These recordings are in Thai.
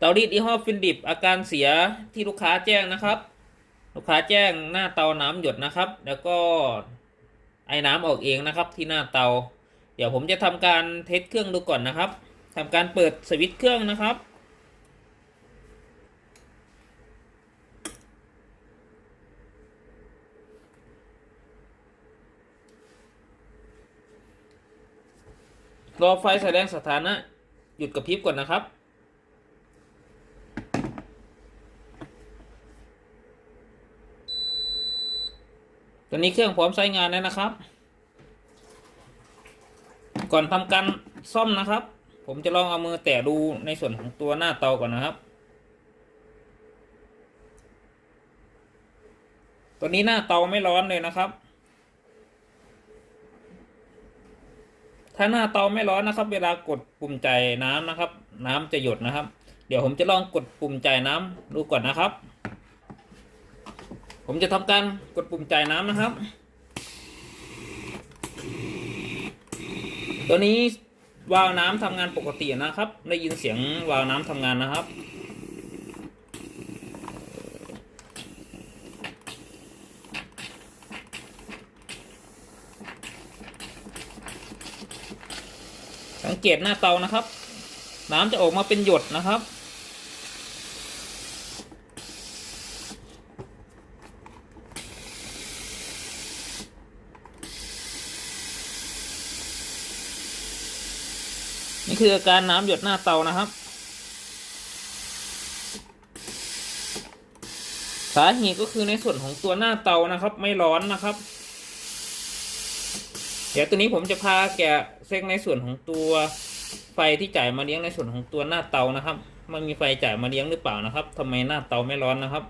เตารีดยี่ห้อฟินดิบอาการเสียที่ลูกค้าแจ้งนะครับลูกค้าแจ้งหน้าเตาน้ำหยดนะครับแล้วก็ไอ้น้ำออกเองนะครับที่หน้าเตาเดี๋ยวผมจะทำการเทสเครื่องดูก่อนนะครับทำการเปิดสวิตช์เครื่องนะครับรอไฟแสดงสถานะหยุดกระพริบก่อนนะครับตอนนี้เครื่องพร้อมใช้งานแล้วนะครับก่อนทำการซ่อมนะครับผมจะลองเอามือแตะดูในส่วนของตัวหน้าเตาก่อนนะครับตัวนี้หน้าเตาไม่ร้อนเลยนะครับถ้าหน้าเตาไม่ร้อนนะครับเวลากดปุ่มจ่ายน้ำนะครับน้ำจะหยดนะครับเดี๋ยวผมจะลองกดปุ่มจ่ายน้ำดูก่อนนะครับผมจะทำการกดปุ่มจ่ายน้ำนะครับตัวนี้วาล์วน้ำทำงานปกตินะครับได้ยินเสียงวาล์วน้ำทำงานนะครับสังเกตหน้าเตานะครับน้ำจะออกมาเป็นหยดนะครับนี่คืออาการน้ำหยดหน้าเตานะครับสาเหตุก็คือในส่วนของตัวหน้าเตานะครับไม่ร้อนนะครับเดี๋ยวตัวนี้ผมจะพาแกะเซ็กในส่วนของตัวไฟที่จ่ายมาเลี้ยงในส่วนของตัวหน้าเตานะครับมันมีไฟจ่ายมาเลี้ยงหรือเปล่านะครับทำไมหน้าเตาไม่ร้อนนะครับ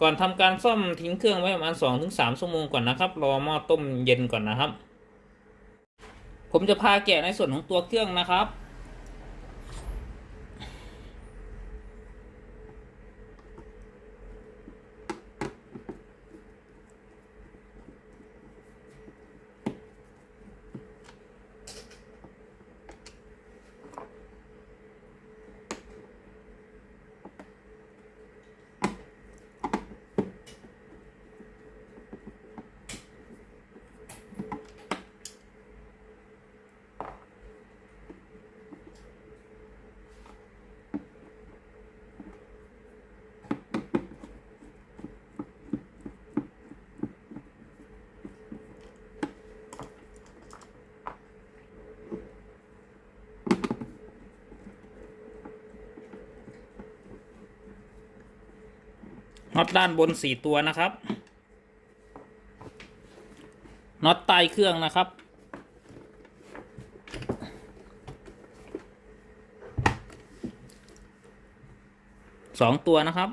ก่อนทำการซ่อมทิ้งเครื่องไว้ประมาณ2-3 ชั่วโมงก่อนนะครับรอหม้อต้มเย็นก่อนนะครับผมจะพาแกะในส่วนของตัวเครื่องนะครับน็อตด้านบน4 ตัวนะครับน็อตใต้เครื่องนะครับ2 ตัวนะครับ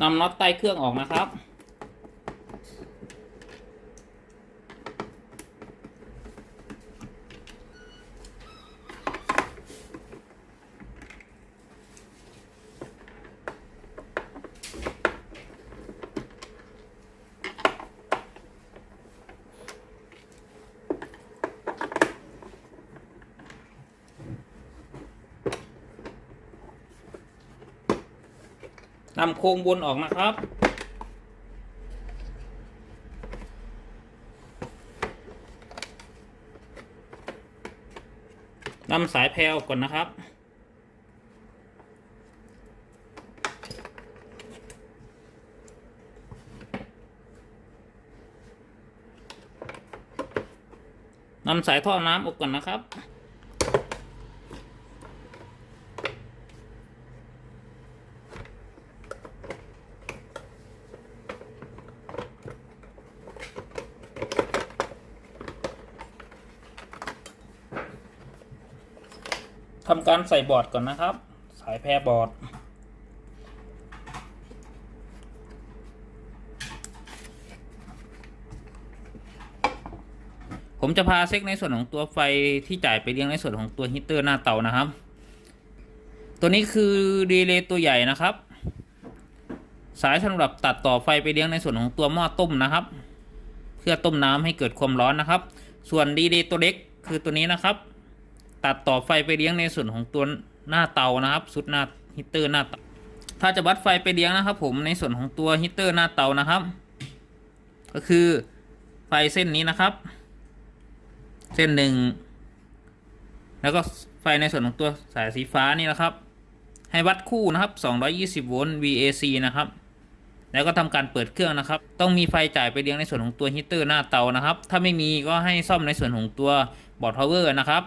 นำน็อตใต้เครื่องออกนะครับนำโครงบนออกนะครับนำสายแพรออกก่อนนะครับนำสายท่อน้ำออกก่อนนะครับทำการใส่บอร์ดก่อนนะครับสายแพรบอร์ด ท ผมจะพาเช็คในส่วนของตัวไฟที่จ่ายไปเลี้ยงในส่วนของตัวฮีเตอร์หน้าเตานะครับตัวนี้คือรีเลย์ตัวใหญ่นะครับสายสำหรับตัดต่อไฟไปเลี้ยงในส่วนของตัวหม้อต้มนะครับเพื่อต้มน้ำให้เกิดความร้อนนะครับส่วนรีเลย์ตัวเล็กคือตัวนี้นะครับตัดต่อไฟไปเลี้ยงในส่วนของตัวหน้าเตานะครับสุดหน้าฮีเตอร์หน้าเตาถ้าจะวัดไฟไปเลี้ยงนะครับผมในส่วนของตัวฮีเตอร์หน้าเตานะครับก็คือไฟเส้นนี้นะครับเส้นหนึ่งแล้วก็ไฟในส่วนของตัวสายสีฟ้านี่นะครับให้วัดคู่นะครับ220โวลต์ VAC นะครับแล้วก็ทำการเปิดเครื่องนะครับต้องมีไฟจ่ายไปเลี้ยงในส่วนของตัวฮีเตอร์หน้าเตานะครับถ้าไม่มีก็ให้ซ่อมในส่วนของตัวบอร์ดพาวเวอร์นะครับ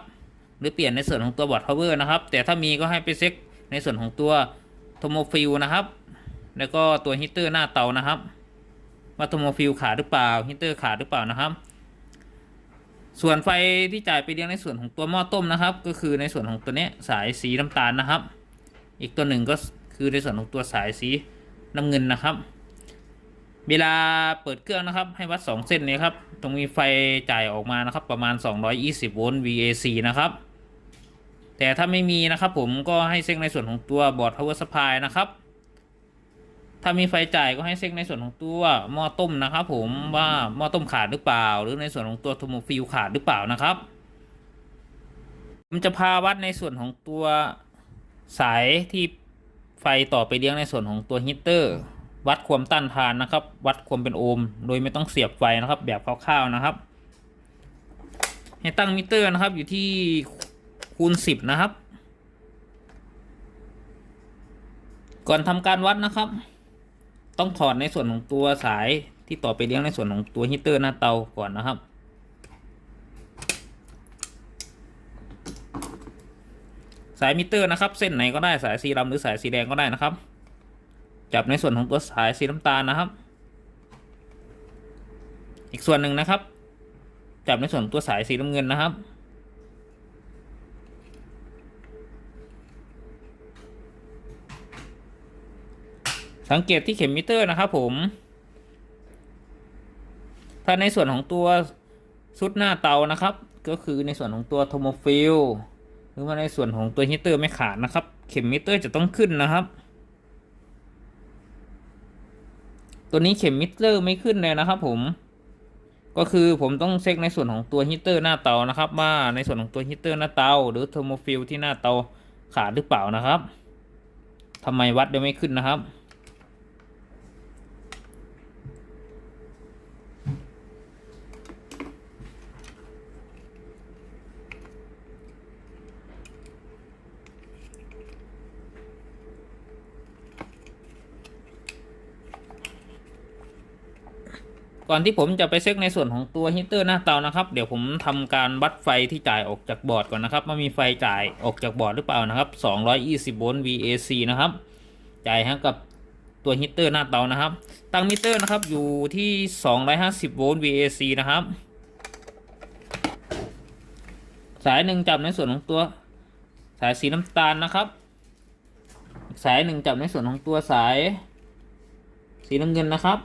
หรือเปลี่ยนในส่วนของตัวบอร์ดพาวเวอร์นะครับแต่ถ้ามีก็ให้ไปเช็คในส่วนของตัวโทโมฟิลนะครับแล้วก็ตัวฮีเตอร์หน้าเตานะครับว่าโทโมฟิลขาดหรือเปล่าฮีเตอร์ขาดหรือเปล่านะครับส่วนไฟที่จ่ายไปเลี้ยงในส่วนของตัวหม้อต้มนะครับก็คือในส่วนของตัวนี้สายสีน้ำตาลนะครับอีกตัวหนึ่งก็คือในส่วนของตัวสายสีน้ำเงินนะครับเวลาเปิดเครื่องนะครับให้วัด2เส้นนี้ครับตรงมีไฟจ่ายออกมานะครับประมาณ220โวลต์ VAC นะครับแต่ถ้าไม่มีนะครับผมก็ให้เช็คในส่วนของตัวบอร์ด power supply นะครับถ้ามีไฟจ่ายก็ให้เช็คในส่วนของตัวหม้อต้มนะครับผมว่าหม้อต้มขาดหรือเปล่าหรือในส่วนของตัวโทโมฟิลขาดหรือเปล่านะครับผมจะพาวัดในส่วนของตัวสายที่ไฟต่อไปเลี้ยงในส่วนของตัวฮีเตอร์วัดความต้านทานนะครับวัดความเป็นโอห์มโดยไม่ต้องเสียบไฟนะครับแบบคร่าวๆนะครับให้ตั้งมิเตอร์นะครับอยู่ที่คูณ10นะครับก่อนทำการวัดนะครับต้องถอดในส่วนของตัวสายที่ต่อไปเลี้ยงในส่วนของตัวฮีเตอร์หน้าเตาก่อนนะครับสายมิเตอร์นะครับเส้นไหนก็ได้สายสีดำหรือสายสีแดงก็ได้นะครับจับในส่วนของตัวสายสีน้ำตาลนะครับอีกส่วนหนึ่งนะครับจับในส่วนตัวสายสีน้ำเงินนะครับสังเกตที่เข็มมิเตอร์นะครับผมถ้าในส่วนของตัวชุดหน้าเตานะครับก็คือในส่วนของตัวโทโมฟิลหรือว่าในส่วนของตัวฮีเตอร์ไม่ขาดนะครับเข็มมิเตอร์จะต้องขึ้นนะครับตัวนี้เข็มมิเตอร์ไม่ขึ้นเลยนะครับผมก็คือผมต้องเช็คในส่วนของตัวฮีเตอร์หน้าเตานะครับว่าในส่วนของตัวฮีเตอร์หน้าเตาหรือโทโมฟิลที่หน้าเตาขาดหรือเปล่านะครับทำไมวัดได้ไม่ขึ้นนะครับก่อนที่ผมจะไปเช็คในส่วนของตัวฮีเตอร์หน้าเตานะครับเดี๋ยวผมทำการวัดไฟที่จ่ายออกจากบอร์ดก่อนนะครับว่ามีไฟจ่ายออกจากบอร์ดหรือเปล่านะครับ220โวลต์ VAC นะครับจ่ายให้กับตัวฮีเตอร์หน้าเตานะครับตั้งมิเตอร์นะครับอยู่ที่250โวลต์ VAC นะครับสายหนึ่งจับในส่วนของตัวสายสีน้ำตาลนะครับสายหนึ่งจับในส่วนของตัวสายสีน้ำเงินนะครับ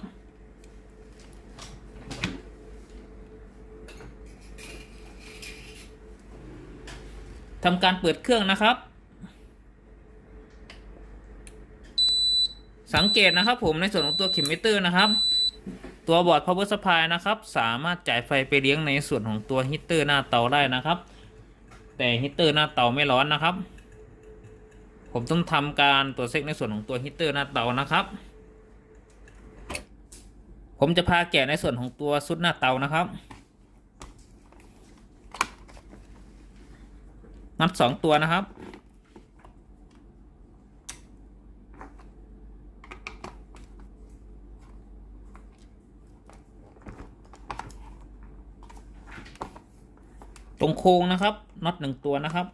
ทำการเปิดเครื่องนะครับสังเกตนะครับผมในส่วนของตัวเข็มมิเตอร์นะครับตัวบอร์ด power supply นะครับสามารถจ่ายไฟไปเลี้ยงในส่วนของตัวฮีเตอร์หน้าเตาได้นะครับแต่ฮีเตอร์หน้าเตาไม่ร้อนนะครับผมต้องทำการตรวจเช็คในส่วนของตัวฮีเตอร์หน้าเตานะครับผมจะพาแกะในส่วนของตัวชุดหน้าเตานะครับน็อต2ตัวนะครับตรงโค้งนะครับน็อต1ตัวนะครับ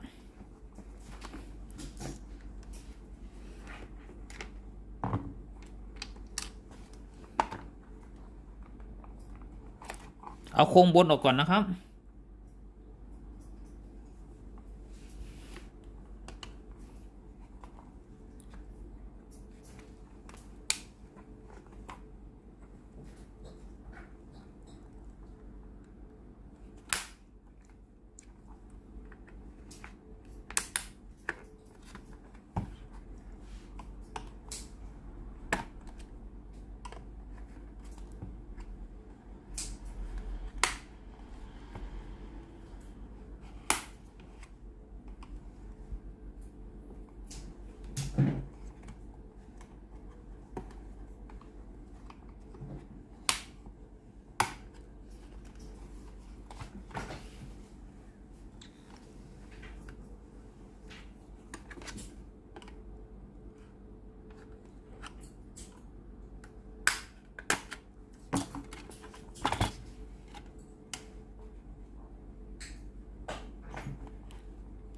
เอาโค้งบนออกก่อนนะครับ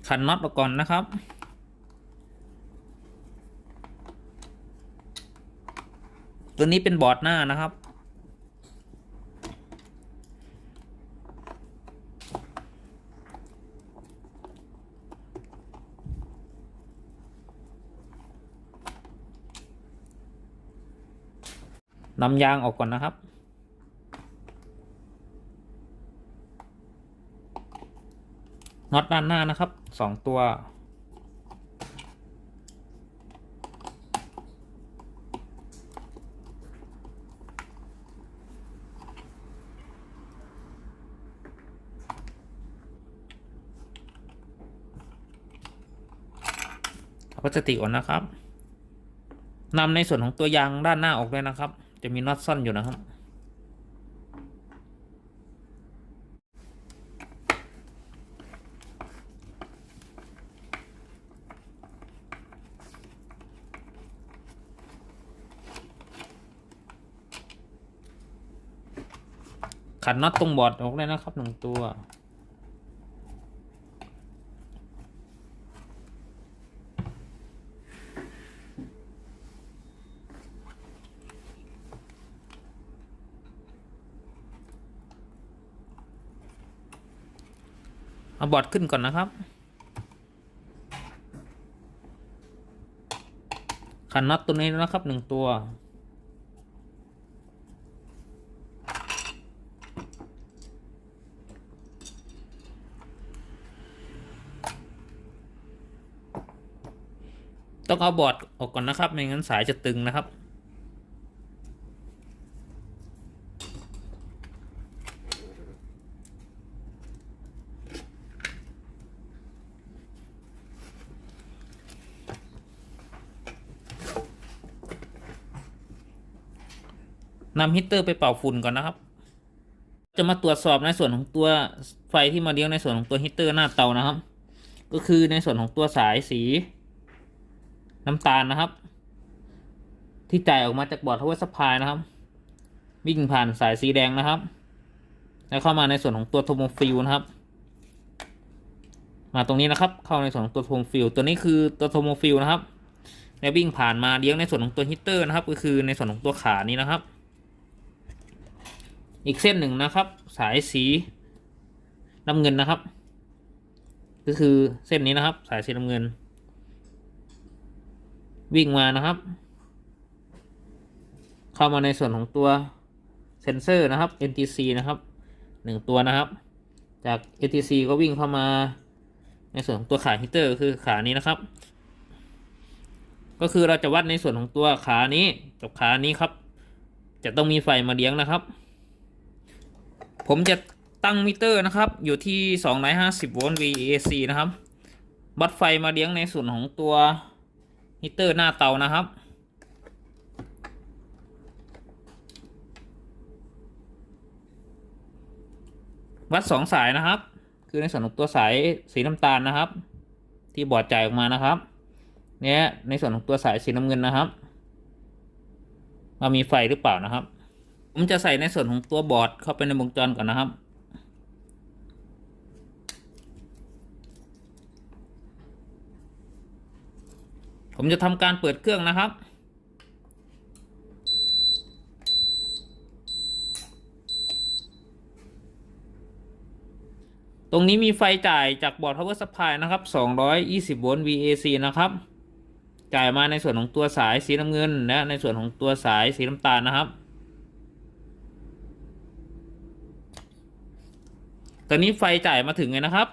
ขันน็อตออกก่อนนะครับตัวนี้เป็นบอร์ดหน้านะครับนำยางออกก่อนนะครับน็อตด้านหน้านะครับ2 ตัวพลาสติกก่อนนะครับนำในส่วนของตัวยางด้านหน้าออกเลยนะครับจะมีน็อตซ่อนอยู่นะครับขันน็อตตรงบอร์ดออกเลยนะครับ1 ตัวเอาบอร์ดขึ้นก่อนนะครับขันน็อตตัวนี้นะครับ1 ตัวต้องเอาบอร์ดออกก่อนนะครับไม่งั้นสายจะตึงนะครับนำฮีตเตอร์ไปเป่าฝุ่นก่อนนะครับจะมาตรวจสอบในส่วนของตัวไฟที่มาเลี้ยงในส่วนของตัวฮีตเตอร์หน้าเตานะครับก็คือในส่วนของตัวสายสีน้ำตาลนะครับที่จ่ายออกมาจากบอร์ดพาวเวอร์ซัพพลายนะครับวิ่งผ่านสายสีแดงนะครับแล้วเข้ามาในส่วนของตัวโทโมฟิลนะครับมาตรงนี้นะครับเข้าในส่วนของตัวโทโมฟิลตัวนี้คือตัวโทโมฟิลนะครับแล้ววิ่งผ่านมาเลี้ยงในส่วนของตัวฮีตเตอร์นะครับก็คือในส่วนของตัวขานี้นะครับอีกเส้นหนึ่งนะครับสายสีน้ำเงินนะครับก็คือเส้นนี้นะครับสายสีน้ำเงินวิ่งมานะครับเข้ามาในส่วนของตัวเซนเซอร์นะครับ NTC นะครับ1 ตัวนะครับจาก NTC ก็วิ่งเข้ามาในส่วนของตัวขาฮีตเตอร์คือขานี้นะครับก็คือเราจะวัดในส่วนของตัวขานี้กับขานี้ครับจะต้องมีไฟมาเลี้ยงนะครับผมจะตั้งมิเตอร์นะครับอยู่ที่250 โวลต์ VAC นะครับวัดไฟมาเลี้ยงในส่วนของตัวฮีตเตอร์หน้าเตานะครับวัด2 สายนะครับคือในส่วนของตัวสายสีน้ำตาลนะครับที่บอร์ดจ่ายออกมานะครับเนี่ยในส่วนของตัวสายสีน้ำเงินนะครับว่ามีไฟหรือเปล่านะครับผมจะใส่ในส่วนของตัวบอร์ดเข้าไปในวงจรก่อนนะครับผมจะทำการเปิดเครื่องนะครับตรงนี้มีไฟจ่ายจากบอร์ด power supply นะครับ220 โวลต์ VAC นะครับจ่ายมาในส่วนของตัวสายสีน้ำเงินและในส่วนของตัวสายสีน้ำตาลนะครับตอนนี้ไฟจ่ายมาถึงเลยนะครับ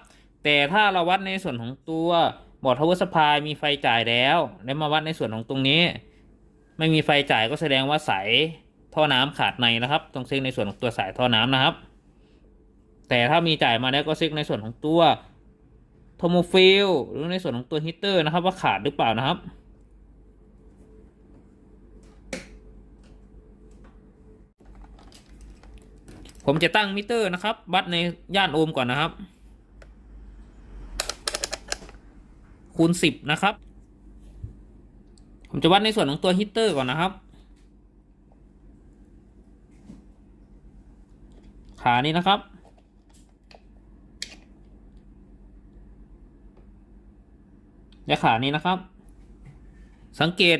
แต่ถ้าเราวัดในส่วนของตัวบอร์ด power supply มีไฟจ่ายแล้วมาวัดในส่วนของตรงนี้ไม่มีไฟจ่ายก็แสดงว่าสายท่อน้ำขาดในนะครับต้องเช็คในส่วนของตัวสายท่อน้ำนะครับแต่ถ้ามีจ่ายมาแล้วก็เช็คในส่วนของตัวโทโมฟิลหรือในส่วนของตัวฮีตเตอร์นะครับว่าขาดหรือเปล่านะครับผมจะตั้งมิเตอร์นะครับวัดในย่านโอห์มก่อนนะครับคูณ10นะครับผมจะวัดในส่วนของตัวฮีตเตอร์ก่อนนะครับขานี้นะครับ และขานี้นะครับสังเกต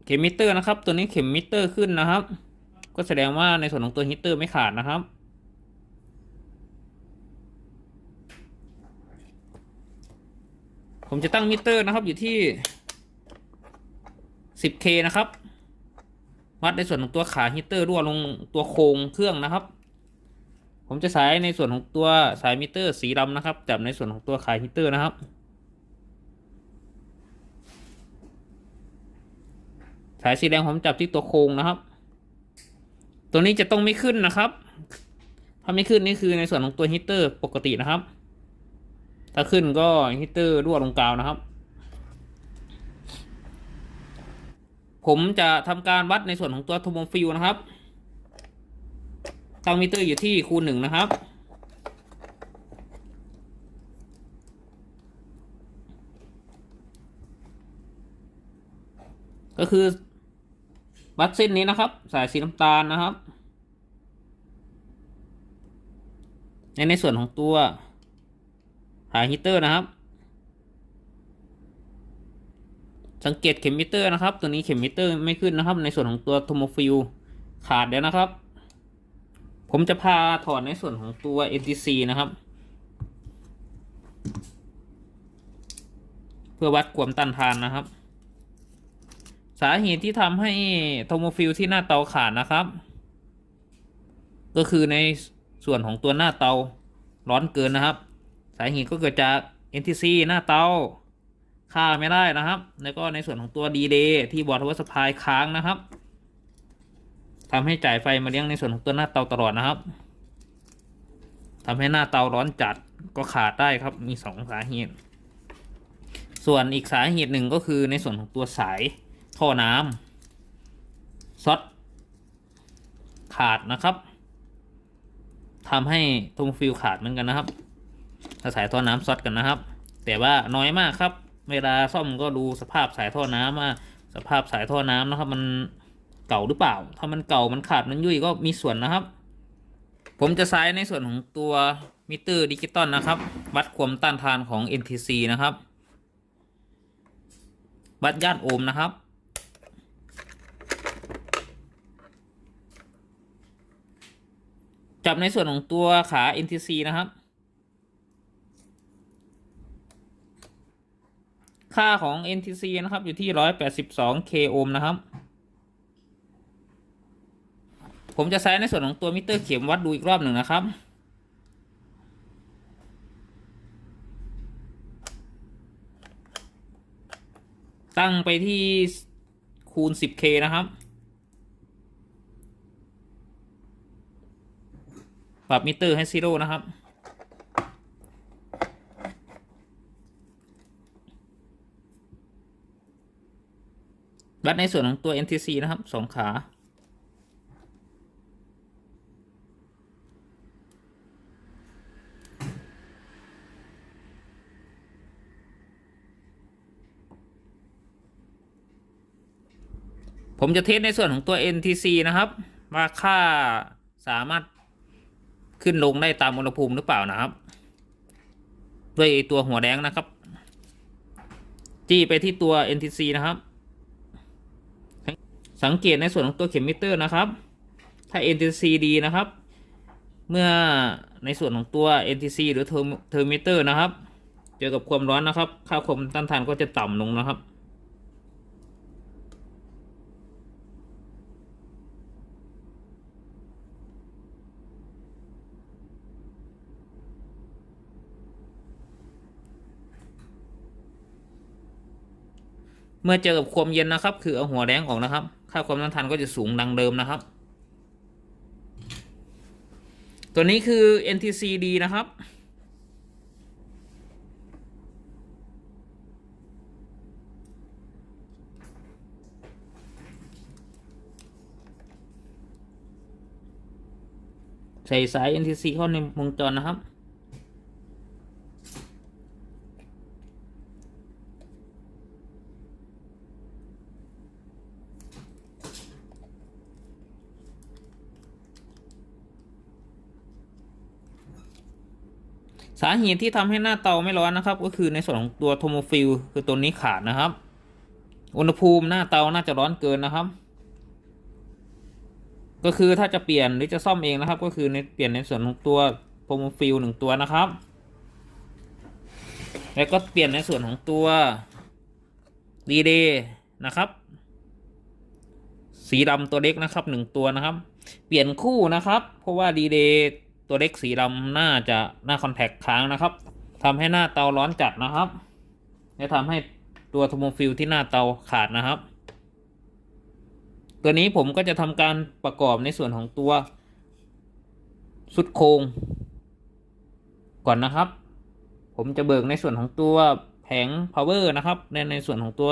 เข็มมิเตอร์นะครับตัวนี้เข็มมิเตอร์ขึ้นนะครับก็แสดงว่าในส่วนของตัวฮีตเตอร์ไม่ขาดนะครับผมจะตั้งมิเตอร์นะครับอยู่ที่ 10K นะครับวัดในส่วนของตัวขาฮีตเตอร์รั่วลงตัวโครงเครื่องนะครับผมจะสายในส่วนของตัวสายมิเตอร์สีดำนะครับจับในส่วนของตัวขาฮีตเตอร์นะครับสายสีแดงผมจับที่ตัวโครงนะครับตัวนี้จะต้องไม่ขึ้นนะครับถ้าไม่ขึ้นนี่คือในส่วนของตัวฮีตเตอร์ปกตินะครับถ้าขึ้นก็ฮีตเตอร์รั่วลงกาวนะครับผมจะทำการวัดในส่วนของตัวโทโมฟิลนะครับตั้งมิเตอร์อยู่ที่คูณ 1นะครับก็คือวัดเส้นนี้นะครับสายสีน้ำตาลนะครับในส่วนของตัวหาฮีตเตอร์นะครับสังเกตเข็มมิเตอร์นะครับตัวนี้เข็มมิเตอร์ไม่ขึ้นนะครับในส่วนของตัวโทโมฟิลขาดแล้วนะครับผมจะพาถอดในส่วนของตัว NTC นะครับเพื่อวัดความต้านทานนะครับสาเหตุที่ทำให้โทโมฟิลที่หน้าเตาขาดนะครับก็คือในส่วนของตัวหน้าเตาร้อนเกินนะครับสาเหตุก็เกิดจาก NTC หน้าเตาค่าไม่ได้นะครับแล้วก็ในส่วนของตัวดีเลย์ที่บอร์ดวัสพายค้างนะครับทำให้จ่ายไฟมาเลี้ยงในส่วนของตัวหน้าเตาตลอดนะครับทำให้หน้าเตาร้อนจัดก็ขาดได้ครับมี2สาเหตุส่วนอีกสาเหตุหนึ่งก็คือในส่วนของตัวสายท่อน้ำซ็อตขาดนะครับทำให้โทโมฟิลขาดเหมือนกันนะครับถ้าสายท่อน้ำซ็อตกันนะครับแต่ว่าน้อยมากครับเวลาซ่อมก็ดูสภาพสายท่อน้ำว่าสภาพสายท่อน้ำนะครับมันเก่าหรือเปล่าถ้ามันเก่ามันขาดมันยุ่ยก็มีส่วนนะครับผมจะใช้ในส่วนของตัวมิเตอร์ดิจิตอลนะครับวัดความต้านทานของ NTC นะครับวัดย่านโอห์มนะครับจับในส่วนของตัวขา NTC นะครับค่าของ NTC นะครับอยู่ที่182K โอห์มนะครับผมจะใช้ในส่วนของตัวมิเตอร์เข็มวัดดูอีกรอบหนึ่งนะครับตั้งไปที่คูณ 10K นะครับปรับมิเตอร์ให้0นะครับวัดในส่วนของตัว NTC นะครับ2ขาผมจะเทสในส่วนของตัว NTC นะครับว่าค่าสามารถขึ้นลงได้ตามอุณหภูมิหรือเปล่านะครับด้วยตัวหัวแดงนะครับจี้ไปที่ตัว NTC นะครับสังเกตในส่วนของตัวเข็มมิเตอร์นะครับถ้า NTC ดีนะครับเมื่อในส่วนของตัว NTC หรือเทอร์มิเตอร์นะครับเจอกับความร้อนนะครับค่าความต้านทานก็จะต่ำลงนะครับเมื่อเจอกับความเย็นนะครับคือเอาหัวแดงออกนะครับค่าความต้านทานก็จะสูงดังเดิมนะครับตัวนี้คือ NTC ดีนะครับใส่สาย NTC เข้าในวงจรนะครับ สาเหตุที่ทำให้หน้าเตาไม่ร้อนนะครับ ก็คือในส่วนของตัวโทโมฟิลคือตัวนี้ขาดนะครับ อุณหภูมิหน้าเตาน่าจะร้อนเกินนะครับ ก็คือถ้าจะเปลี่ยนหรือจะซ่อมเองนะครับ ก็คือเปลี่ยนในส่วนของตัวโทโมฟิล1 ตัวนะครับ แล้วก็เปลี่ยนในส่วนของตัวรีเลย์นะครับ สีดำตัวเล็กนะครับ1 ตัวนะครับ เปลี่ยนคู่นะครับ เพราะว่ารีเลย์ตัวเล็กสีดำน่าจะหน้าคอนแทคค้างนะครับทำให้หน้าเตาร้อนจัดนะครับและทำให้ตัวโทโมฟิลที่หน้าเตาขาดนะครับ ตัวนี้ผมก็จะทำการประกอบในส่วนของตัวสุดโครงก่อนนะครับ ผมจะเบิกในส่วนของตัวแผง power นะครับในส่วนของตัว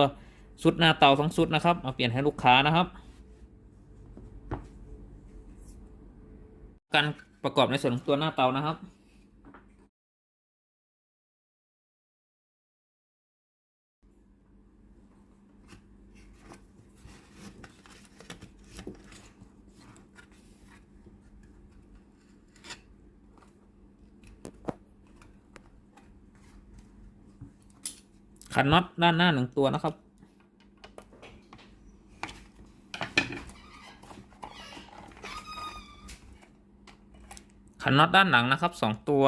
สุดหน้าเตาทั้งสุดนะครับมาเปลี่ยนให้ลูกค้านะครับการประกอบในส่วนของตัวหน้าเตานะครับขันน็อตด้านหน้า1 ตัวนะครับขันน็อตด้านหลังนะครับ2 ตัว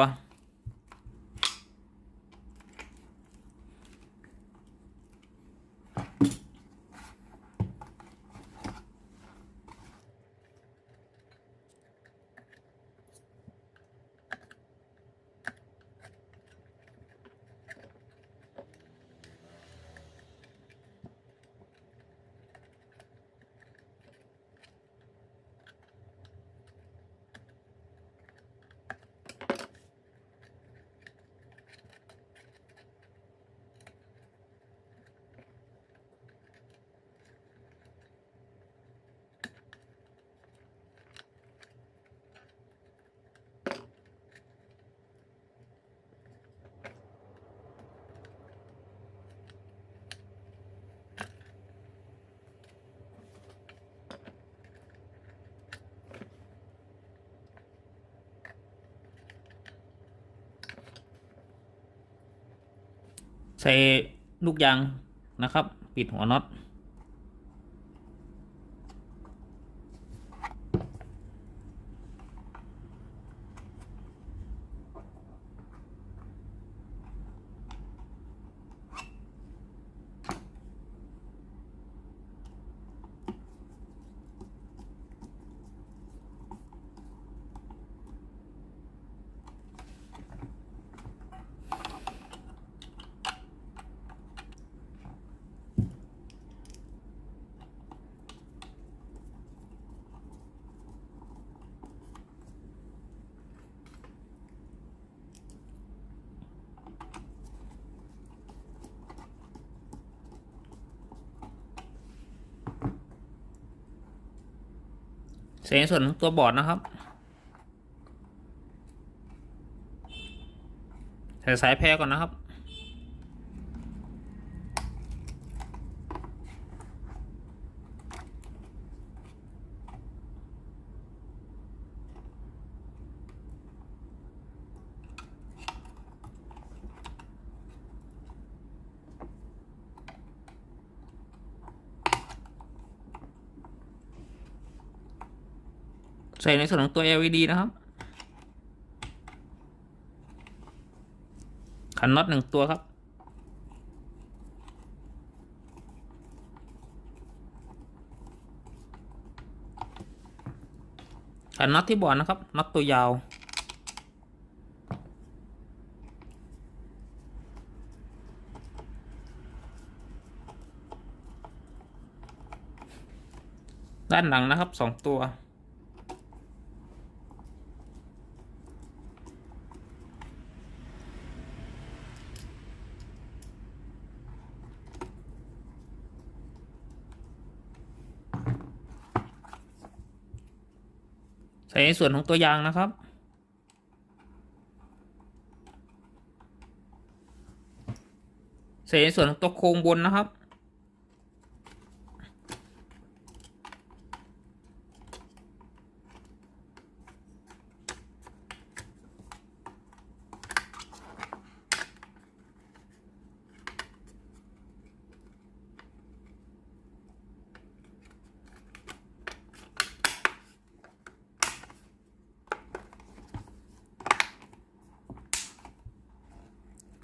ใส่ลูกยางนะครับปิดหัวน็อตใส่ในส่วนของตัวบอร์ดนะครับใส่สายแพรก่อนนะครับใส่ในส่วนของตัว LED นะครับขันน็อต1 ตัวครับขันน็อตที่บอร์ดนะครับน็อตตัวยาวด้านหลังนะครับ2 ตัวใส่ในส่วนของตัวยางนะครับใส่ในส่วนของตัวโครงบนนะครับ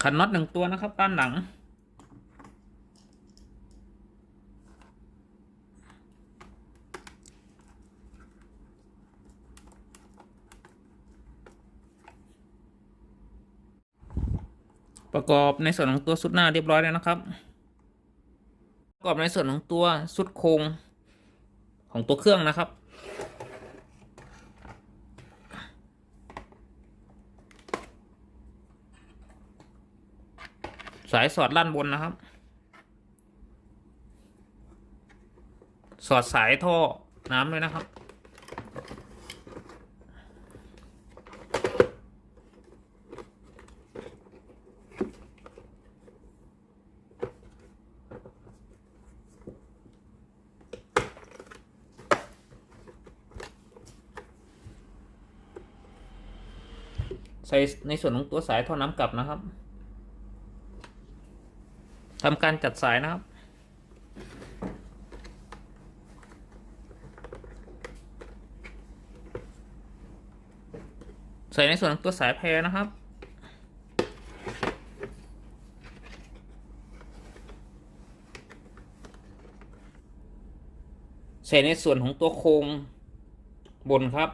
ขันน็อต1ตัวนะครับด้านหลังประกอบในส่วนของตัวชุดหน้าเรียบร้อยแล้วนะครับประกอบในส่วนของตัวชุดโครงของตัวเครื่องนะครับสายสอดด้านบนนะครับสอดสายท่อน้ำด้วยนะครับใส่ในส่วนของตัวสายท่อน้ำกลับนะครับทำการจัดสายนะครับใส่ในส่วนของตัวสายแพรนะครับใส่ในส่วนของตัวโครงบนครับ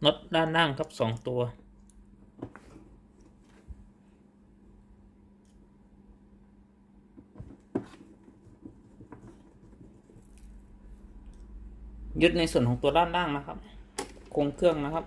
น็อตด้านล่างครับ2 ตัวยึดในส่วนของตัวด้านล่างนะครับโครงเครื่องนะครับ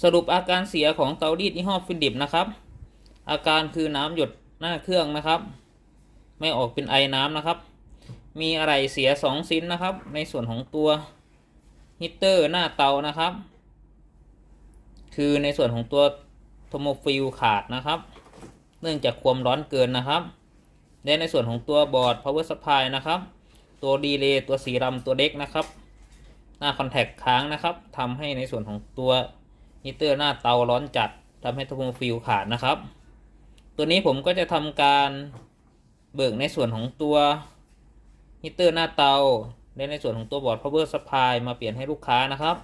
สรุปอาการเสียของเตารีดยี่ห้อฟิลิปนะครับอาการคือน้ำหยดหน้าเครื่องนะครับไม่ออกเป็นไอน้ำนะครับมีอะไรเสีย2 ชิ้นนะครับในส่วนของตัวฮีตเตอร์หน้าเตานะครับคือในส่วนของตัวโทโมฟิลขาดนะครับเนื่องจากความร้อนเกินนะครับและในส่วนของตัวบอร์ด power supply นะครับตัวดีเลย์ตัวสีรำตัวเล็กนะครับหน้าคอนแทคค้างนะครับทำให้ในส่วนของตัวฮีตเตอร์หน้าเตาร้อนจัดทำให้โทโมฟิลขาดนะครับตัวนี้ผมก็จะทำการเบิกในส่วนของตัวฮีตเตอร์หน้าเตาและในส่วนของตัวบอร์ด power supply มาเปลี่ยนให้ลูกค้านะครับ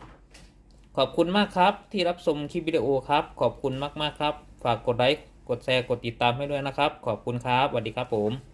ขอบคุณมากครับที่รับชมคลิปวิดีโอครับขอบคุณมากๆครับฝากกดไลค์กดแชร์กดติดตามให้ด้วยนะครับขอบคุณครับสวัสดีครับผม